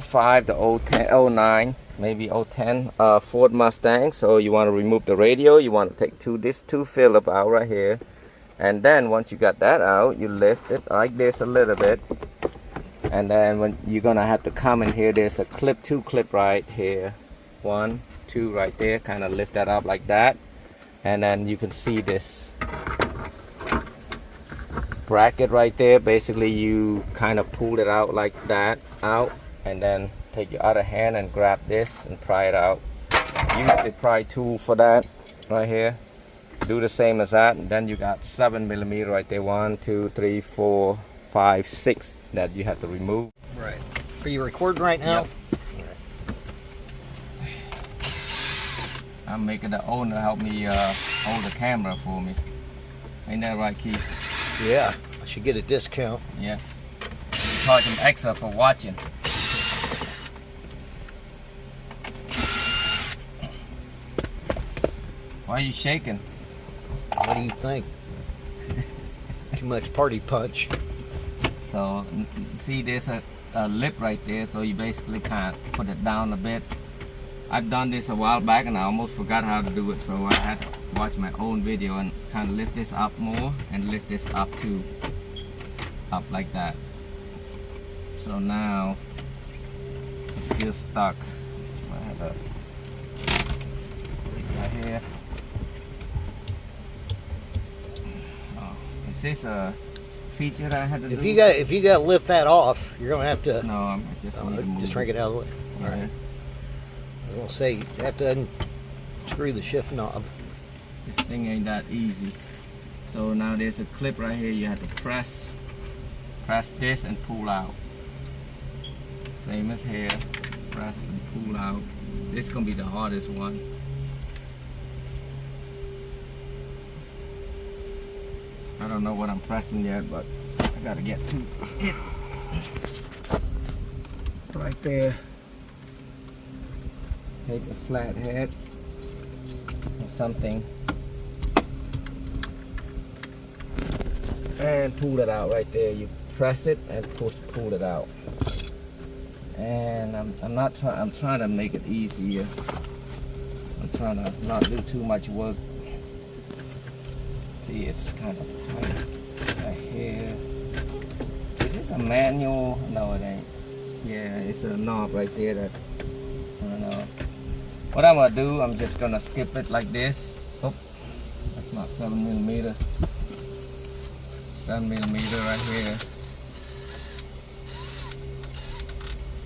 05 to 010, 09, maybe 010 Ford Mustang. So you want to remove the radio. You want to take this two Phillip out right here, and then once you got that out, you lift it like this a little bit, and then when you're gonna have to come in here, there's a two clip right here, 1, 2 right there. Kind of lift that up like that, and then you can see this bracket right there. Basically you kind of pull it out like that out, and then take your other hand and grab this and pry it out. Use the pry tool for that right here. Do the same as that, and then you got 7mm right there. 1, 2, 3, 4, 5, 6 that you have to remove. Right. Are you recording right now? Yep. I'm making the owner help me hold the camera for me. Ain't that right, Keith? Yeah. I should get a discount. Yes. You charge him extra for watching. Why are you shaking? What do you think? Too much party punch. So, see, there's a lip right there, so you basically kind of put it down a bit. I've done this a while back and I almost forgot how to do it, so I had to watch my own video and kind of lift this up more and lift this up too. Up like that. So now, it's still stuck. I have a right here. Is this a feature that I had to do? If you got to lift that off, you're gonna have to. No, I just need to move. Just crank it out of the way. Yeah. All right. I was gonna say you have to unscrew the shift knob. This thing ain't that easy. So now there's a clip right here. You have to press this and pull out. Same as here. Press and pull out. This is gonna be the hardest one. I don't know what I'm pressing yet, but I gotta get to it. Right there. Take a flat head or something and pull it out right there. You press it and pull it out. And I'm trying to make it easier. I'm trying to not do too much work. See, it's kind of tight right here. Is this a manual? No, it ain't. Yeah, it's a knob right there that, I don't know. What I'm gonna do, I'm just gonna skip it like this. Oh, that's not 7mm. 7mm right here.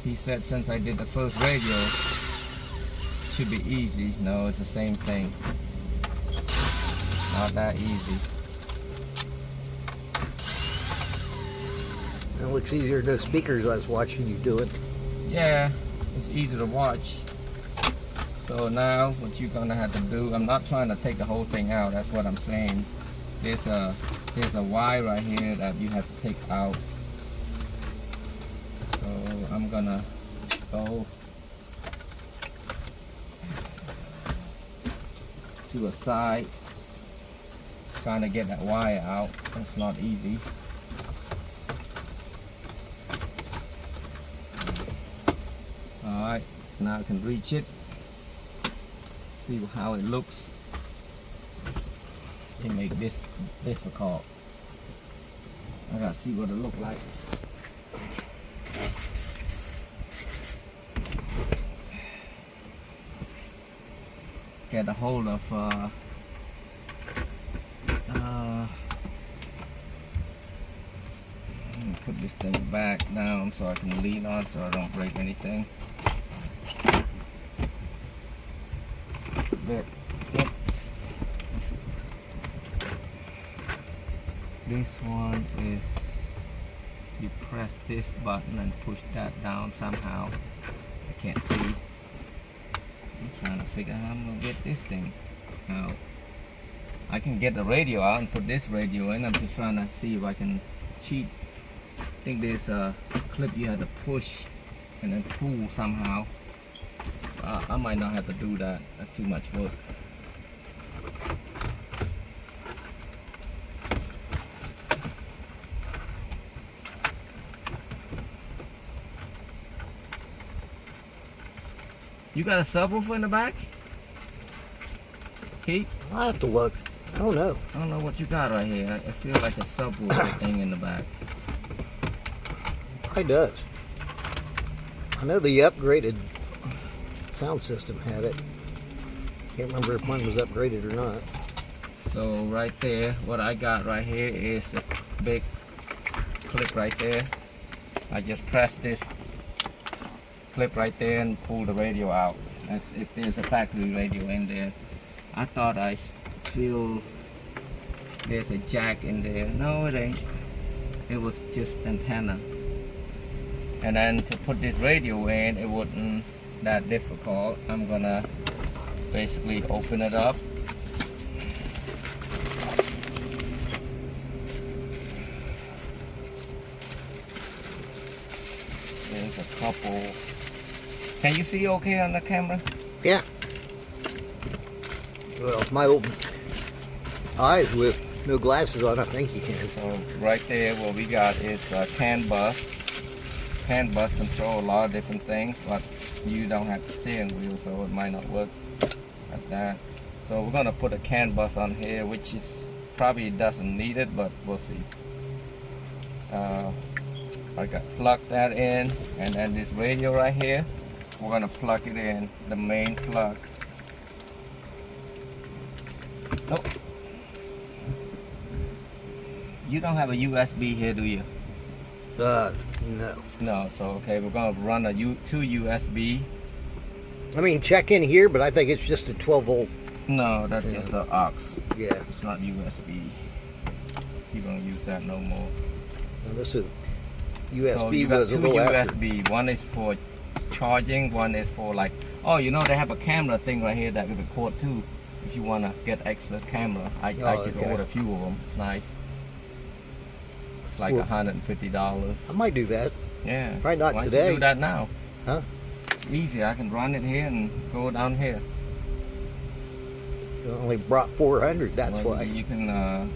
He said since I did the first radio, it should be easy. No, it's the same thing. Not that easy. It looks easier than those speakers I was watching you do it. Yeah, it's easy to watch. So now what you're gonna have to do, I'm not trying to take the whole thing out, that's what I'm saying. There's a wire right here that you have to take out. So I'm gonna go to a side, trying to get that wire out. It's not easy. Alright, now I can reach it. See how it looks. They make this difficult. I gotta see what it look like. Get a hold of put this thing back down so I can lean on so I don't break anything. Bit. Yep. This one is you press this button and push that down somehow. I can't see. I'm trying to figure out how I'm gonna get this thing out. I can get the radio out and put this radio in. I'm just trying to see if I can cheat. I think there's a clip you have to push and then pull somehow. I might not have to do that. That's too much work. You got a subwoofer in the back? Keith? I'll have to look. I don't know. I don't know what you got right here. I feel like a subwoofer thing in the back. It does. I know the upgraded sound system had it. Can't remember if mine was upgraded or not. So right there, what I got right here is a big clip right there. I just press this clip right there and pull the radio out. That's if there's a factory radio in there. I thought I feel there's a jack in there. No, it ain't. It was just antenna. And then to put this radio in, it wasn't that difficult. I'm gonna basically open it up. There's a couple. Can you see okay on the camera? Yeah. Well, my old eyes with no glasses on, I think you can. So right there, what we got is a CAN bus. CAN bus control a lot of different things, but you don't have the steering wheel, so it might not work like that. So we're gonna put a CAN bus on here, which is probably doesn't need it, but we'll see. I got plug that in, and then this radio right here, we're gonna plug it in, the main plug. Oh, you don't have a USB here, do you? No. No, so okay, we're gonna run two USB. I mean, check in here, but I think it's just a 12 volt. No, that's just the aux. Yeah. It's not USB. You don't use that no more. Now this is USB so you got was a two little after. USB. One is for charging. One is for like, oh, you know they have a camera thing right here that will record too. If you wanna get extra camera, I just ordered a few of them. It's nice. It's like $150. I might do that. Yeah. Probably not Why today. don't you do that now? Huh? It's easy. I can run it here and go down here. You only brought 400. That's Well, why. you can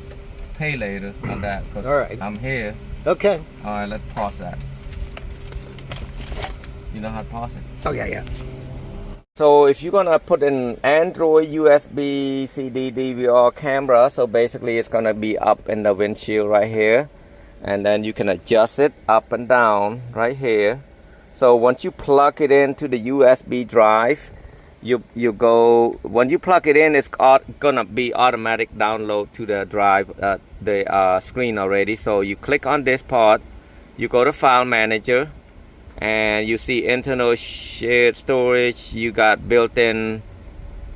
pay later on that because All right. I'm here. Okay. All right, let's pause that. You know how to pause it? Oh yeah. So if you're gonna put an Android USB CD DVR camera, so basically it's gonna be up in the windshield right here, and then you can adjust it up and down right here. So once you plug it into the USB drive, you go, when you plug it in, it's gonna be automatic download to the drive, the screen already. So you click on this part, you go to file manager, and you see internal shared storage. You got built-in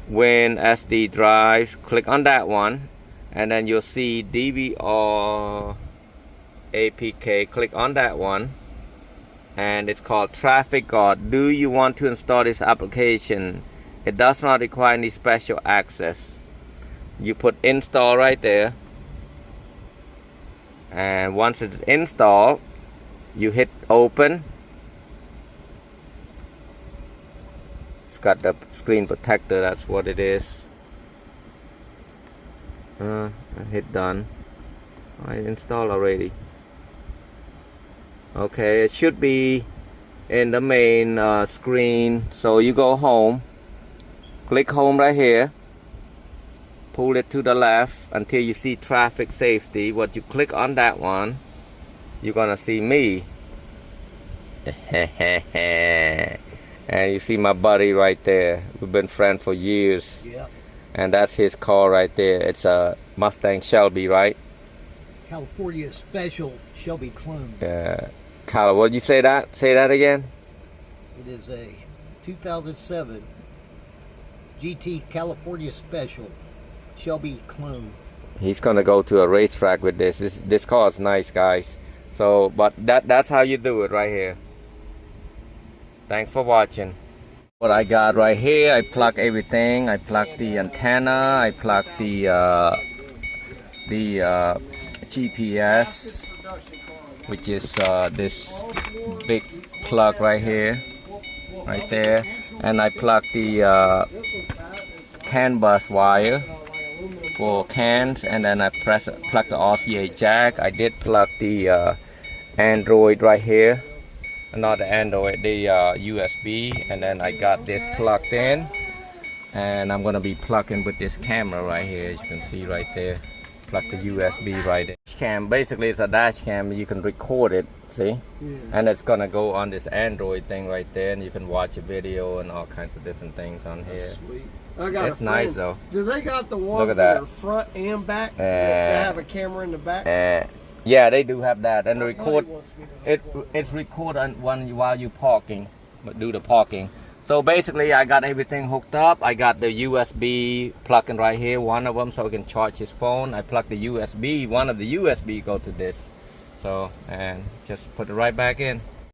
Win SD drive. Click on that one, and then you'll see DVR APK. Click on that one, and it's called Traffic Guard. Do you want to install this application? It does not require any special access. You put install right there, and once it's installed, you hit open. It's got the screen protector, that's what it is. Hit done. I installed already. Okay, it should be in the main screen. So you go home, click home right here, pull it to the left until you see traffic safety. What you click on that one, you're gonna see me. And you see my buddy right there. We've been friends for years. Yeah. And that's his car right there. It's a Mustang Shelby, right? California Special Shelby clone. Yeah. Kyle, what did you say that? Say that again? It is a 2007 GT California Special Shelby clone. He's gonna go to a racetrack with this. This car is nice, guys. So, but that's how you do it right here. Thanks for watching. What I got right here, I plug everything. I plug the antenna. I plug the GPS, which is this big plug right here, right there, and I plug the CAN bus wire for cans, and then I plug the RCA jack. I did plug the Android right here. not the Android, the USB, and then I got this plugged in, and I'm gonna be plugging with this camera right here, as you can see right there. Plug the USB right there. Cam, basically it's a dash cam, you can record it, see? Yeah. And it's gonna go on this Android thing right there, and you can watch a video and all kinds of different things on here. That's sweet. I got It's nice though. Do they got the ones Look at that that. are front and back? They have a camera in the back? Yeah, they do have that, and the My buddy record wants me to record. it's record on while you parking, but do the parking. So basically, I got everything hooked up. I got the USB plugging right here, one of them, so I can charge his phone. I plug the USB, one of the USB go to this. So, and just put it right back in.